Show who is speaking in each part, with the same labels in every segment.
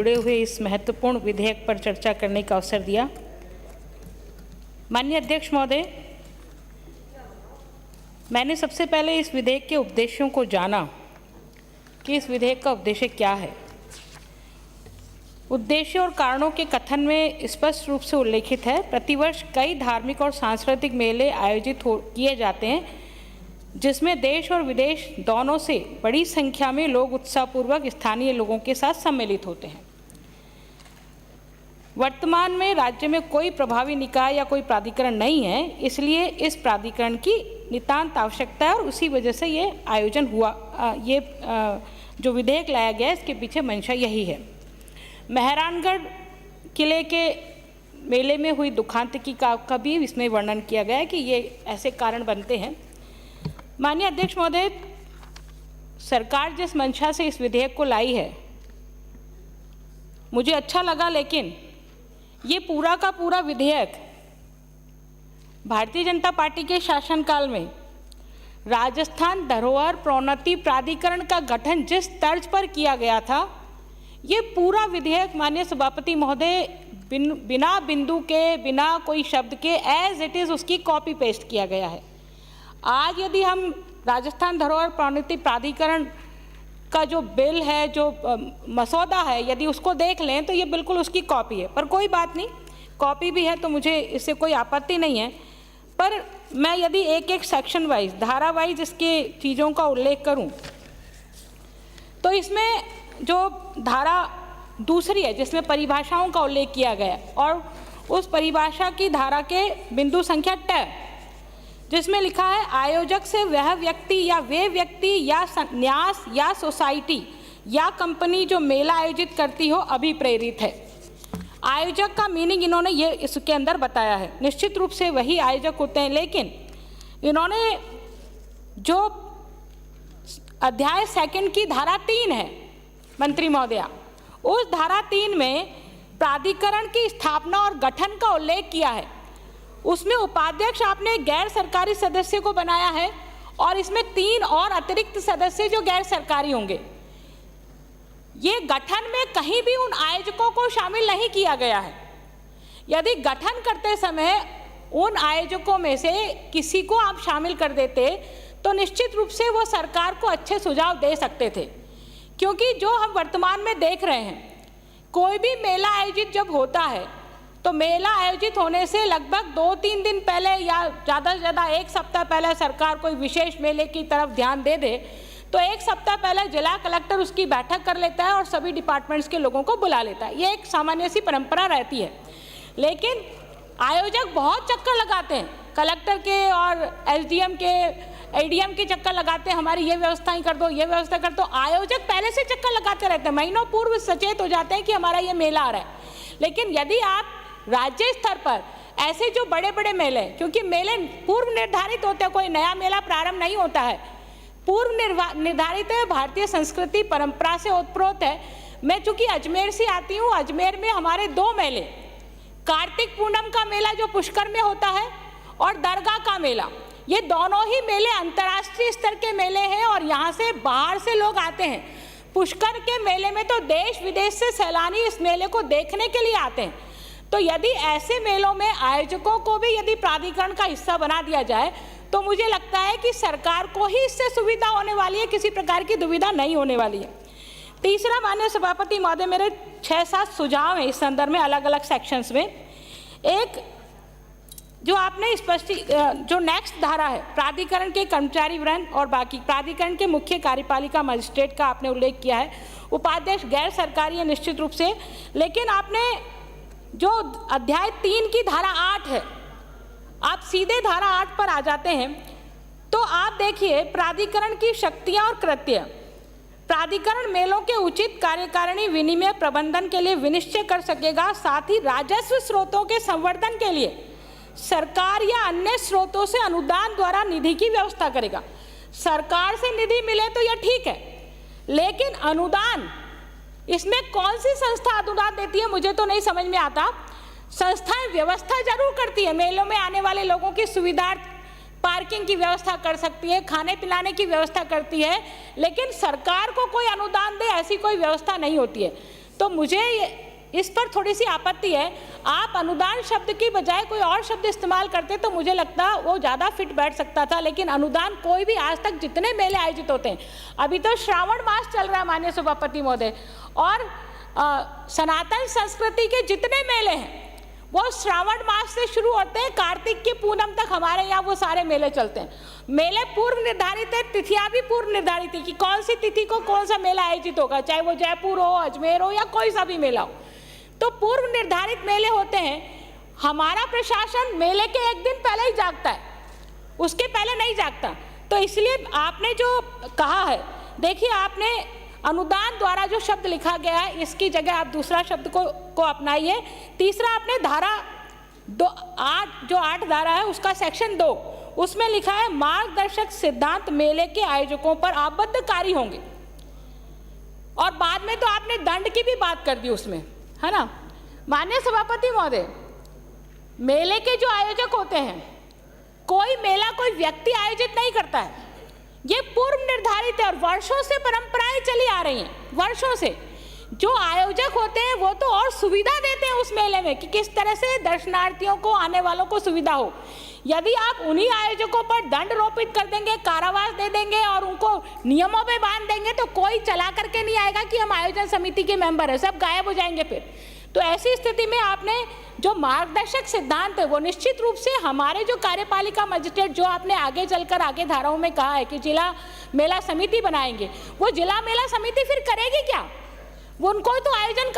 Speaker 1: जुड़े हुए इस महत्वपूर्ण विधेयक पर चर्चा करने का अवसर दिया। माननीय अध्यक्ष महोदय, मैंने सबसे पहले इस विधेयक के उद्देश्यों को जाना कि इस विधेयक का उद्देश्य क्या है। उद्देश्य और कारणों के कथन में स्पष्ट रूप से उल्लेखित है। प्रतिवर्ष कई धार्मिक और सांस्कृतिक मेले आयोजित किए जाते हैं, जिसमें देश और विदेश दोनों से बड़ी संख्या में लोग उत्साहपूर्वक स्थानीय लोगों के साथ सम्मिलित होते हैं। वर्तमान में राज्य में कोई प्रभावी निकाय या कोई प्राधिकरण नहीं है, इसलिए इस प्राधिकरण की नितांत आवश्यकता है और उसी वजह से ये आयोजन हुआ। जो विधेयक लाया गया है, इसके पीछे मंशा यही है। मेहरानगढ़ किले के मेले में हुई दुखांत का भी इसमें वर्णन किया गया है कि ये ऐसे कारण बनते हैं। माननीय अध्यक्ष महोदय, सरकार जिस मंशा से इस विधेयक को लाई है, मुझे अच्छा लगा, लेकिन ये पूरा का पूरा विधेयक भारतीय जनता पार्टी के शासनकाल में राजस्थान धरोहर प्रोन्नति प्राधिकरण का गठन जिस तर्ज पर किया गया था, ये पूरा विधेयक माननीय सभापति महोदय बिना बिंदु के, बिना कोई शब्द के एज इट इज़ उसकी कॉपी पेस्ट किया गया है। आज यदि हम राजस्थान धरोहर प्रोन्नति प्राधिकरण का जो बिल है, जो मसौदा है, यदि उसको देख लें तो ये बिल्कुल उसकी कॉपी है। पर कोई बात नहीं, कॉपी भी है तो मुझे इससे कोई आपत्ति नहीं है। पर मैं यदि एक एक सेक्शन वाइज, धारा वाइज इसके चीज़ों का उल्लेख करूं, तो इसमें जो धारा दूसरी है जिसमें परिभाषाओं का उल्लेख किया गया है, और उस परिभाषा की धारा के बिंदु संख्या 10, जिसमें लिखा है आयोजक से वह व्यक्ति या वे व्यक्ति या न्यास या सोसाइटी या कंपनी जो मेला आयोजित करती हो अभिप्रेरित है। आयोजक का मीनिंग इन्होंने ये इसके अंदर बताया है। निश्चित रूप से वही आयोजक होते हैं, लेकिन इन्होंने जो अध्याय 2 की धारा 3 है मंत्री महोदया, उस धारा 3 में प्राधिकरण की स्थापना और गठन का उल्लेख किया है। उसमें उपाध्यक्ष आपने गैर सरकारी सदस्य को बनाया है और इसमें 3 और अतिरिक्त सदस्य जो गैर सरकारी होंगे। ये गठन में कहीं भी उन आयोजकों को शामिल नहीं किया गया है। यदि गठन करते समय उन आयोजकों में से किसी को आप शामिल कर देते तो निश्चित रूप से वो सरकार को अच्छे सुझाव दे सकते थे, क्योंकि जो हम वर्तमान में देख रहे हैं, कोई भी मेला आयोजित जब होता है तो मेला आयोजित होने से लगभग 2-3 दिन पहले या ज़्यादा से ज़्यादा 1 सप्ताह पहले सरकार कोई विशेष मेले की तरफ ध्यान दे दे तो 1 सप्ताह पहले जिला कलेक्टर उसकी बैठक कर लेता है और सभी डिपार्टमेंट्स के लोगों को बुला लेता है। ये एक सामान्य सी परंपरा रहती है। लेकिन आयोजक बहुत चक्कर लगाते हैं, कलेक्टर के और एसडीएम के, एडीएम के चक्कर लगाते हैं, हमारी ये व्यवस्था ही कर दो, ये व्यवस्था कर दो। आयोजक पहले से चक्कर लगाते रहते हैं, महीनों पूर्व सचेत हो जाते हैं कि हमारा ये मेला आ रहा है। लेकिन यदि आप राज्य स्तर पर ऐसे जो बड़े बड़े मेले, क्योंकि मेले पूर्व निर्धारित होते हैं, कोई नया मेला प्रारंभ नहीं होता है, पूर्व निर्धारित है, भारतीय संस्कृति परंपरा से ओतप्रोत है। मैं चूंकि अजमेर से आती हूँ, अजमेर में हमारे 2 मेले, कार्तिक पूनम का मेला जो पुष्कर में होता है और दरगाह का मेला, ये दोनों ही मेले अंतर्राष्ट्रीय स्तर के मेले हैं और यहाँ से बाहर से लोग आते हैं। पुष्कर के मेले में तो देश विदेश से सैलानी इस मेले को देखने के लिए आते हैं। तो यदि ऐसे मेलों में आयोजकों को भी यदि प्राधिकरण का हिस्सा बना दिया जाए तो मुझे लगता है कि सरकार को ही इससे सुविधा होने वाली है, किसी प्रकार की दुविधा नहीं होने वाली है। तीसरा, माननीय सभापति महोदय, मेरे 6-7 सुझाव हैं इस संदर्भ में अलग अलग सेक्शंस में। एक, जो आपने जो नेक्स्ट धारा है, प्राधिकरण के कर्मचारी वृंद और बाकी प्राधिकरण के मुख्य कार्यपालिका मजिस्ट्रेट का आपने उल्लेख किया है। उपाध्यक्ष गैर सरकारी है निश्चित रूप से, लेकिन आपने जो अध्याय 3 की धारा 8 है, आप सीधे धारा 8 पर आ जाते हैं तो आप देखिए, प्राधिकरण की शक्तियां और कृत्य। प्राधिकरण मेलों के उचित कार्यकारिणी विनिमय प्रबंधन के लिए विनिश्चय कर सकेगा, साथ ही राजस्व स्रोतों के संवर्धन के लिए सरकार या अन्य स्रोतों से अनुदान द्वारा निधि की व्यवस्था करेगा। सरकार से निधि मिले तो यह ठीक है, लेकिन अनुदान, इसमें कौन सी संस्था अनुदान देती है मुझे तो नहीं समझ में आता। संस्थाएं व्यवस्था जरूर करती है, मेलों में आने वाले लोगों की सुविधा, पार्किंग की व्यवस्था कर सकती है, खाने पिलाने की व्यवस्था करती है, लेकिन सरकार को कोई अनुदान दे ऐसी कोई व्यवस्था नहीं होती है। तो मुझे इस पर थोड़ी सी आपत्ति है। आप अनुदान शब्द की बजाय कोई और शब्द इस्तेमाल करते तो मुझे लगता वो ज़्यादा फिट बैठ सकता था, लेकिन अनुदान कोई भी आज तक जितने मेले आयोजित होते हैं, अभी तो श्रावण मास चल रहा है माननीय सभापति महोदय, और सनातन संस्कृति के जितने मेले हैं वो श्रावण मास से शुरू होते हैं, कार्तिक की पूनम तक हमारे यहाँ वो सारे मेले चलते हैं। मेले पूर्व निर्धारित है, तिथियां भी पूर्व निर्धारित है कि कौन सी तिथि को कौन सा मेला आयोजित होगा, चाहे वो जयपुर हो, अजमेर हो या कोई सा भी मेला हो, तो पूर्व निर्धारित मेले होते हैं। हमारा प्रशासन मेले के एक दिन पहले ही जागता है, उसके पहले नहीं जागता। तो इसलिए आपने जो कहा है, देखिए आपने अनुदान द्वारा जो शब्द लिखा गया है इसकी जगह आप दूसरा शब्द को अपनाइए। तीसरा, आपने धारा 8 धारा है उसका सेक्शन 2, उसमें लिखा है मार्गदर्शक सिद्धांत मेले के आयोजकों पर आबद्धकारी होंगे, और बाद में तो आपने दंड की भी बात कर दी उसमें, है ना। माननीय सभापति महोदय, मेले के जो आयोजक होते हैं, कोई मेला कोई व्यक्ति आयोजित नहीं करता है, ये पूर्व निर्धारित है और वर्षों से परंपराएं चली आ रही हैं। वर्षों से जो आयोजक होते हैं वो तो और सुविधा देते हैं उस मेले में कि किस तरह से दर्शनार्थियों को, आने वालों को सुविधा हो। यदि आप उन्हीं आयोजकों पर दंड रोपित कर देंगे, कारावास दे देंगे और उनको नियमों में बांध देंगे, तो कोई चला करके नहीं आएगा कि हम आयोजन समिति के मेंबर हैं, सब गायब हो जाएंगे फिर। तो ऐसी स्थिति में आपने जो मार्गदर्शक सिद्धांत है वो निश्चित रूप से हमारे जो कार्यपालिका मजिस्ट्रेट, जो आपने आगे चलकर आगे धाराओं में कहा है कि जिला मेला समिति बनाएंगे, वो जिला मेला समिति फिर करेगी क्या? वो उनको तो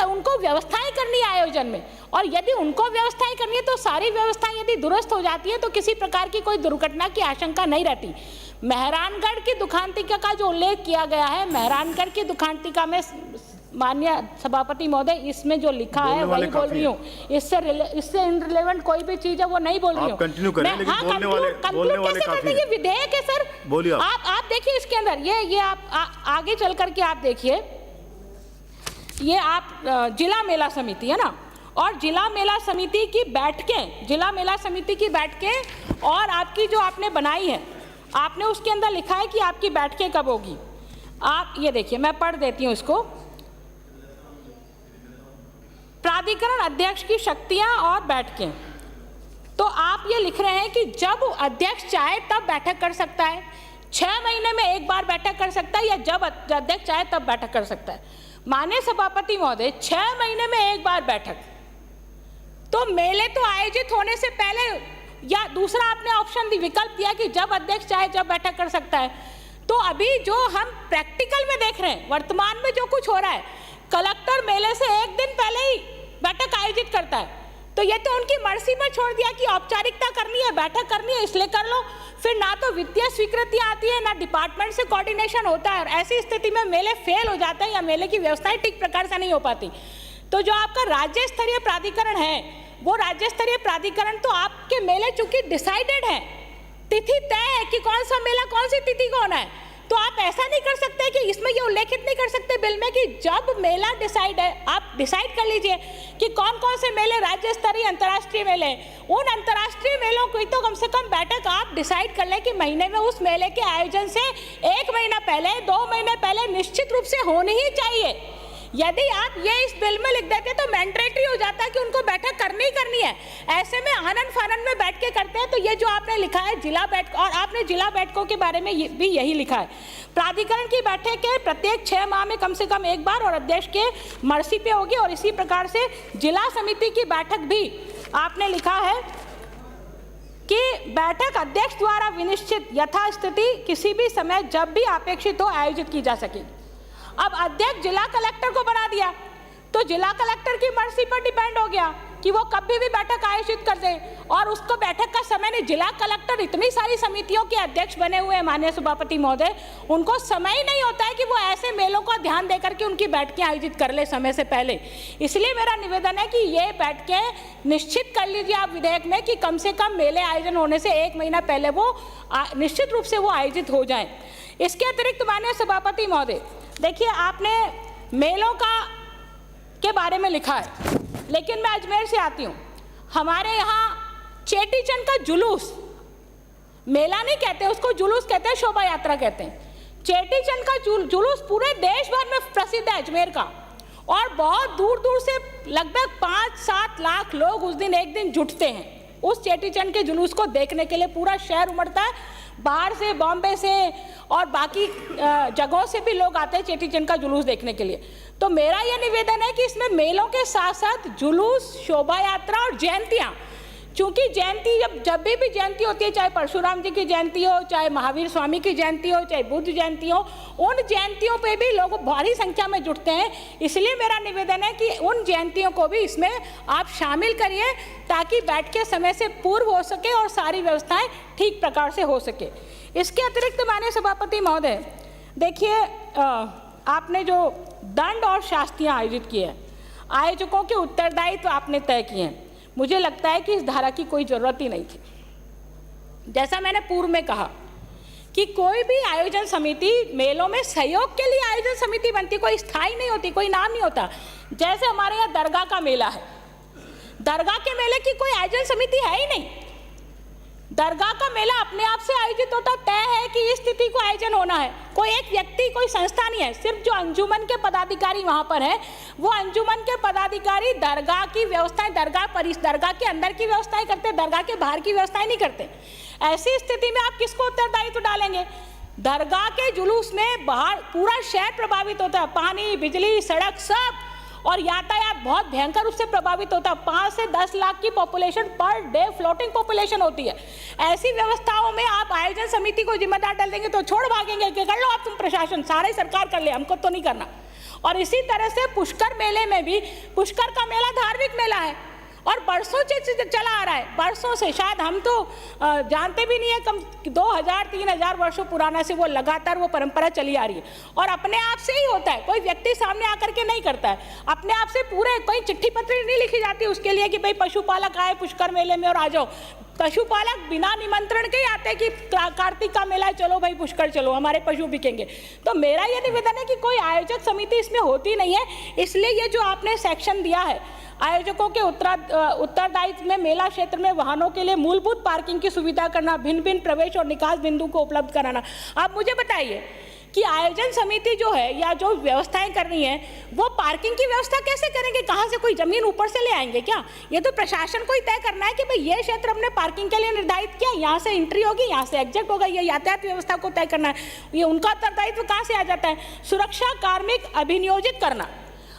Speaker 1: उनको व्यवस्थाएं करनी है आयोजन में, और यदि उनको व्यवस्थाएं करनी है तो सारी व्यवस्थाएं यदि दुरुस्त हो जाती है तो किसी प्रकार की कोई दुर्घटना की आशंका नहीं रहती। मेहरानगढ़ की दुखांतिका का जो उल्लेख किया गया है, मेहरानगढ़ की दुखांतिका में माननीय सभापति महोदय इसमें जो लिखा है वही बोल रही हूँ, इससे इनरिलेवेंट कोई भी चीज है वो नहीं बोल रही हूँ।
Speaker 2: कंटिन्यू करें, लेकिन बोलने वाले काफी हैं।
Speaker 1: ये विधेयक है सर,
Speaker 2: बोलिए
Speaker 1: आप देखिए इसके अंदर ये आप आगे चल करके आप देखिए, ये आप जिला मेला समिति है ना, और जिला मेला समिति की बैठकें और आपकी जो आपने बनाई है, आपने उसके अंदर लिखा है कि आपकी बैठकें कब होगी। आप ये देखिए, मैं पढ़ देती हूँ इसको। प्राधिकरण अध्यक्ष की शक्तियां और बैठकें, तो आप ये लिख रहे हैं कि जब अध्यक्ष चाहे तब बैठक कर सकता है, 6 महीने में एक बार बैठक कर सकता है, या जब अध्यक्ष चाहे तब बैठक कर सकता है। माननीय सभापति महोदय, 6 महीने में एक बार बैठक, तो मेले तो आयोजित होने से पहले, या दूसरा आपने ऑप्शन विकल्प दिया कि जब अध्यक्ष चाहे जब बैठक कर सकता है। तो अभी जो हम प्रैक्टिकल में देख रहे हैं, वर्तमान में जो कुछ हो रहा है, कलेक्टर मेले से एक दिन पहले ही बैठक आयोजित करता है, तो ये तो उनकी मर्जी पर छोड़ दिया कि औपचारिकता करनी है, बैठक करनी है, इसलिए कर लो। फिर ना तो वित्तीय स्वीकृतियां आती है, ना डिपार्टमेंट से कोऑर्डिनेशन होता है, और ऐसी स्थिति में मेले फेल हो जाते हैं या मेले की व्यवस्थाएं ठीक प्रकार से नहीं हो पाती। तो जो आपका राज्य स्तरीय प्राधिकरण है, वो राज्य स्तरीय प्राधिकरण तो आपके मेले चूंकि डिसाइडेड है, तिथि तय है कि कौन सा मेला कौन सी तिथि को होना है, तो आप ऐसा नहीं कर सकते कि इसमें ये उल्लेखित नहीं कर सकते बिल में कि जब मेला डिसाइड है, आप डिसाइड कर लीजिए कि कौन कौन से मेले राज्य स्तरीय अंतर्राष्ट्रीय मेले हैं। उन अंतर्राष्ट्रीय मेलों की तो कम से कम बैठक आप डिसाइड कर लें कि महीने में उस मेले के आयोजन से 1 महीना पहले, 2 महीने पहले निश्चित रूप से होनी ही चाहिए। यदि आप ये इस बिल में लिख देते तो मैंडेटरी हो जाता है कि उनको बैठक करनी ही करनी है। ऐसे में आनन फानन में बैठ के करते हैं। तो ये जो आपने लिखा है जिला बैठक, और आपने जिला बैठकों के बारे में भी यही लिखा है, प्राधिकरण की बैठक के प्रत्येक 6 माह में कम से कम एक बार और अध्यक्ष के मर्जी पे होगी। और इसी प्रकार से जिला समिति की बैठक भी आपने लिखा है कि बैठक अध्यक्ष द्वारा विनिश्चित यथास्थिति किसी भी समय जब भी अपेक्षित हो आयोजित की जा सकेगी। अब अध्यक्ष जिला कलेक्टर को बना दिया, तो जिला कलेक्टर की मर्जी पर डिपेंड हो गया कि वो कभी भी बैठक आयोजित कर दे, और उसको बैठक का समय नहीं। जिला कलेक्टर इतनी सारी समितियों के अध्यक्ष बने हुए हैं माननीय सभापति महोदय, उनको समय ही नहीं होता है कि वो ऐसे मेलों का ध्यान देकर के उनकी बैठकें आयोजित कर ले समय से पहले। इसलिए मेरा निवेदन है कि ये बैठकें निश्चित कर लीजिए आप विधेयक में कि कम से कम मेले आयोजन होने से 1 महीना पहले वो निश्चित रूप से वो आयोजित हो जाएं। इसके अतिरिक्त माननीय सभापति महोदय, देखिए आपने मेलों के बारे में लिखा है, लेकिन मैं अजमेर से आती हूँ। हमारे यहाँ चेटीचंड का जुलूस, मेला नहीं कहते उसको, जुलूस कहते हैं, शोभा यात्रा कहते हैं। चेटीचंड का जुलूस पूरे देश भर में प्रसिद्ध है अजमेर का, और बहुत दूर दूर से लगभग 5-7 लाख लोग उस दिन एक दिन जुटते हैं उस चेटी चंड के जुलूस को देखने के लिए। पूरा शहर उमड़ता है, बाहर से, बॉम्बे से और बाकी जगहों से भी लोग आते हैं चेटी चंड का जुलूस देखने के लिए। तो मेरा यह निवेदन है कि इसमें मेलों के साथ साथ जुलूस, शोभा यात्रा और जयंतियाँ, चूंकि जयंती जब भी जयंती होती है, चाहे परशुराम जी की जयंती हो, चाहे महावीर स्वामी की जयंती हो, चाहे बुद्ध जयंती हो, उन जयंतियों पे भी लोग भारी संख्या में जुटते हैं। इसलिए मेरा निवेदन है कि उन जयंतियों को भी इसमें आप शामिल करिए ताकि बैठ के समय से पूर्व हो सके और सारी व्यवस्थाएं ठीक प्रकार से हो सके। इसके अतिरिक्त माननीय सभापति महोदय, देखिए आपने जो दंड और शास्तियाँ आयोजित किए हैं, आयोजकों के उत्तरदायित्व आपने तय किए हैं, मुझे लगता है कि इस धारा की कोई ज़रूरत ही नहीं थी। जैसा मैंने पूर्व में कहा कि कोई भी आयोजन समिति मेलों में सहयोग के लिए आयोजन समिति बनती, कोई स्थायी नहीं होती, कोई नाम नहीं होता। जैसे हमारे यहाँ दरगाह का मेला है, दरगाह के मेले की कोई आयोजन समिति है ही नहीं। दरगाह का मेला अपने आप से आयोजित होता, तय है कि इस तिथि को आयोजन होना है। कोई एक व्यक्ति, कोई संस्था नहीं है, सिर्फ जो अंजुमन के पदाधिकारी वहाँ पर हैं, वो अंजुमन के पदाधिकारी दरगाह की व्यवस्थाएं, दरगाह के अंदर की व्यवस्थाएं करते, दरगाह के बाहर की व्यवस्थाएं नहीं करते। ऐसी स्थिति में आप किसको उत्तरदायित्व डालेंगे? दरगाह के जुलूस में बाहर पूरा शहर प्रभावित होता है, पानी, बिजली, सड़क सब, और यातायात बहुत भयंकर रूप से प्रभावित होता है। 5 से 10 लाख की population per day floating population होती है। ऐसी व्यवस्थाओं में आप आयोजन समिति को जिम्मेदार डाल देंगे तो छोड़ भागेंगे कि कर लो आप, तुम प्रशासन, सारी सरकार कर ले, हमको तो नहीं करना। और इसी तरह से पुष्कर मेले में भी, पुष्कर का मेला धार्मिक मेला है और बरसों से चला आ रहा है, बरसों से, शायद हम तो जानते भी नहीं है, कम 2000-3000 वर्षों पुराना से वो लगातार वो परंपरा चली आ रही है। और अपने आप से ही होता है, कोई व्यक्ति सामने आकर के नहीं करता है, अपने आप से पूरे कोई चिट्ठी पत्री नहीं लिखी जाती उसके लिए कि भाई पशुपालक आए पुष्कर मेले में और आ जाओ। पशुपालक बिना निमंत्रण के ही आते हैं कि कार्तिक का मेला है, चलो भाई पुष्कर चलो, हमारे पशु बिकेंगे। तो मेरा ये निवेदन है कि कोई आयोजक समिति इसमें होती नहीं है। इसलिए ये जो आपने सेक्शन दिया है, आयोजकों के उत्तरदायित्व में मेला क्षेत्र में वाहनों के लिए मूलभूत पार्किंग की सुविधा करना, भिन्न भिन्न प्रवेश और निकास बिंदु को उपलब्ध कराना। आप मुझे बताइए कि आयोजन समिति जो है या जो व्यवस्थाएं करनी है, वो पार्किंग की व्यवस्था कैसे करेंगे? कहाँ से, कोई जमीन ऊपर से ले आएंगे क्या? ये तो प्रशासन को ही तय करना है कि भाई ये क्षेत्र हमने पार्किंग के लिए निर्धारित किया, यहाँ से एंट्री होगी, यहाँ से एग्जिट होगा, ये यातायात व्यवस्था को तय करना है। ये उनका उत्तरदायित्व कहाँ से आ जाता है? सुरक्षा कार्मिक अभिनियोजित करना।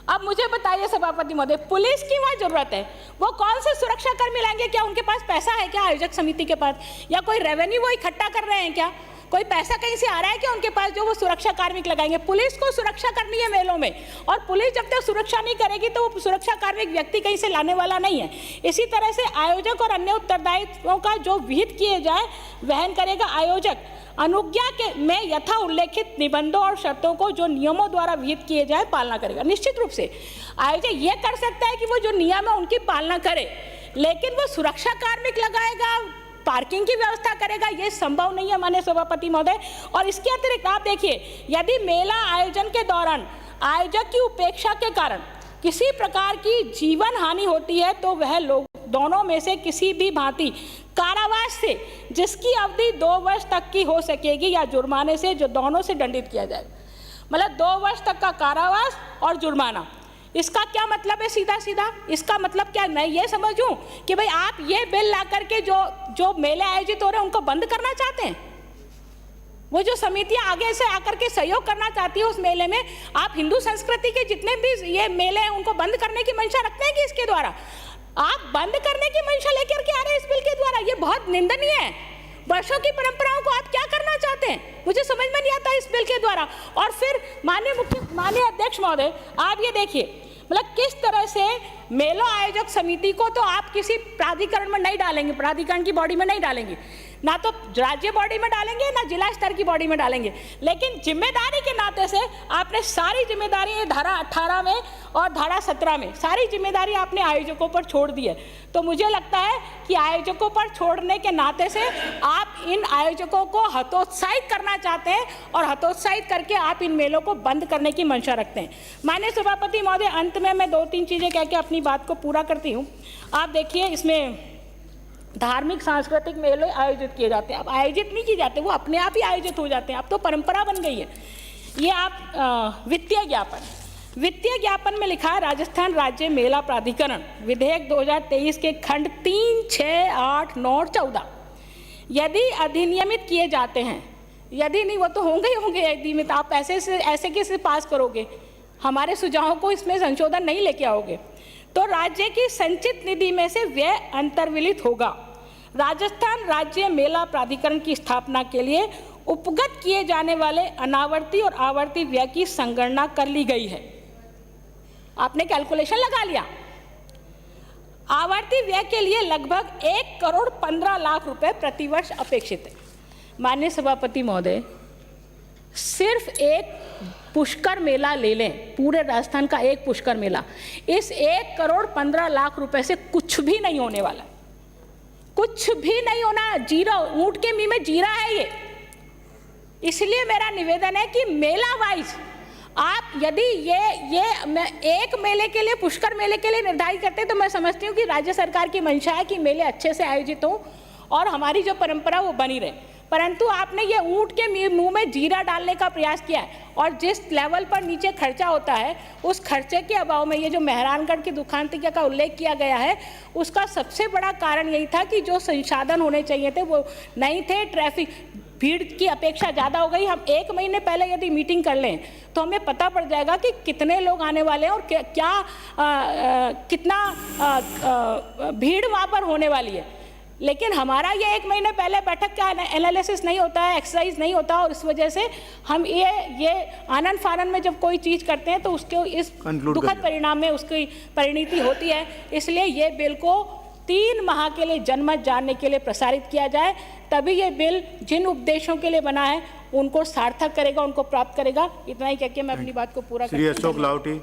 Speaker 1: अब मुझे बताइए सभापति महोदय, पुलिस की वहाँ जरूरत है, वो कौन से सुरक्षा कर्मी लाएंगे? क्या उनके पास पैसा है क्या आयोजक समिति के पास? या कोई रेवेन्यू वो इकट्ठा कर रहे हैं क्या? कोई पैसा कहीं से आ रहा है क्या उनके पास जो वो सुरक्षा कार्मिक लगाएंगे? पुलिस को सुरक्षा करनी है मेलों में, और पुलिस जब तक सुरक्षा नहीं करेगी तो वो सुरक्षा कार्मिक व्यक्ति कहीं से लाने वाला नहीं है। इसी तरह से आयोजक और अन्य उत्तरदायित्वों का जो विहित किए जाए वहन करेगा आयोजक। अनुज्ञा के में यथा उल्लेखित निबंधों और शर्तों को जो नियमों द्वारा विहित किए जाए पालना करेगा। निश्चित रूप से आयोजक ये कर सकता है कि वो जो नियम है उनकी पालना करे, लेकिन वो सुरक्षा कार्मिक लगाएगा, पार्किंग की व्यवस्था करेगा, ये संभव नहीं है माननीय सभापति महोदय। और इसके अतिरिक्त आप देखिए, यदि मेला आयोजन के दौरान आयोजक की उपेक्षा के कारण किसी प्रकार की जीवन हानि होती है तो वह लोग दोनों में से किसी भी भांति कारावास से, जिसकी अवधि 2 वर्ष तक की हो सकेगी, या जुर्माने से, जो दोनों से दंडित किया जाएगा। मतलब 2 वर्ष तक का कारावास और जुर्माना। इसका क्या मतलब है? सीधा सीधा इसका मतलब क्या मैं ये समझूं कि भाई आप ये बिल ला करके जो मेले आयोजित हो रहे हैं उनको बंद करना चाहते हैं? वो जो समितियां आगे से आकर के सहयोग करना चाहती है उस मेले में, आप हिंदू संस्कृति के जितने भी ये मेले हैं उनको बंद करने की मंशा रखते हैं कि इसके द्वारा आप बंद करने की मंशा लेकर के आ रहे हैं इस बिल के द्वारा? ये बहुत निंदनीय है। वर्षों की परंपराओं को आप क्या करना चाहते हैं, मुझे समझ में नहीं आता इस बिल के द्वारा। और फिर माननीय अध्यक्ष महोदय, आप ये देखिए, मतलब किस तरह से मेला आयोजक समिति को तो आप किसी प्राधिकरण में नहीं डालेंगे, प्राधिकरण की बॉडी में नहीं डालेंगे, ना तो राज्य बॉडी में डालेंगे, ना जिला स्तर की बॉडी में डालेंगे, लेकिन जिम्मेदारी के नाते से आपने सारी जिम्मेदारी धारा 18 में और धारा 17 में सारी जिम्मेदारी आपने आयोजकों पर छोड़ दी है। तो मुझे लगता है कि आयोजकों पर छोड़ने के नाते से आप इन आयोजकों को हतोत्साहित करना चाहते हैं, और हतोत्साहित करके आप इन मेलों को बंद करने की मंशा रखते हैं। माननीय सभापति महोदय, अंत में मैं 2-3 चीज़ें कह के अपनी बात को पूरा करती हूँ। आप देखिए, इसमें धार्मिक सांस्कृतिक मेले आयोजित किए जाते हैं। अब आयोजित नहीं किए जाते, वो अपने आप ही आयोजित हो जाते हैं। अब तो परंपरा बन गई है। ये आप वित्तीय ज्ञापन, वित्तीय ज्ञापन में लिखा है राजस्थान राज्य मेला प्राधिकरण विधेयक 2023 के खंड 3, 6, 8, 9 और 14 यदि अधिनियमित किए जाते हैं, यदि नहीं वो तो होंगे ही होंगे अधिनियमित, आप ऐसे कैसे पास करोगे, हमारे सुझावों को इसमें संशोधन नहीं लेके आओगे, तो राज्य की संचित निधि में से व्यय अंतर्विलित होगा। राजस्थान राज्य मेला प्राधिकरण की स्थापना के लिए उपगत किए जाने वाले अनावर्ती और आवर्ती व्यय की संगणना कर ली गई है। आपने कैलकुलेशन लगा लिया। आवर्ती व्यय के लिए लगभग 1,15,00,000 रुपए प्रतिवर्ष अपेक्षित है। माननीय सभापति महोदय, सिर्फ एक पुष्कर मेला ले लें, पूरे राजस्थान का एक पुष्कर मेला, इस 1,15,00,000 रुपए से कुछ भी नहीं होने वाला, कुछ भी नहीं होना, जीरो, ऊंट के मुंह में जीरा है ये। इसलिए मेरा निवेदन है कि मेला वाइज आप यदि ये एक मेले के लिए, पुष्कर मेले के लिए निर्धारित करते हैं, तो मैं समझती हूँ कि राज्य सरकार की मंशा है कि मेले अच्छे से आयोजित हो और हमारी जो परंपरा वो बनी रहे, परंतु आपने ये ऊंट के मुंह में जीरा डालने का प्रयास किया है और जिस लेवल पर नीचे खर्चा होता है उस खर्चे के अभाव में ये जो मेहरानगढ़ की दुखांतिका का उल्लेख किया गया है, उसका सबसे बड़ा कारण यही था कि जो संसाधन होने चाहिए थे वो नहीं थे, ट्रैफिक भीड़ की अपेक्षा ज़्यादा हो गई। हम 1 महीने पहले यदि मीटिंग कर लें तो हमें पता पड़ जाएगा कि कितने लोग आने वाले हैं और कितना भीड़ वहाँ पर होने वाली है। लेकिन हमारा ये 1 महीने पहले बैठक का एनालिसिस नहीं होता है, एक्सरसाइज नहीं होता, और इस वजह से हम ये आनंद फानन में जब कोई चीज़ करते हैं तो उसके इस दुखद परिणाम में उसकी परिणति होती है। इसलिए ये बिल को 3 माह के लिए जनमत जानने के लिए प्रसारित किया जाए, तभी ये बिल जिन उद्देश्यों के लिए बना है उनको सार्थक करेगा, उनको प्राप्त करेगा। इतना ही कहकर मैं अपनी बात को पूरा
Speaker 2: श्री अशोक लाहोटी।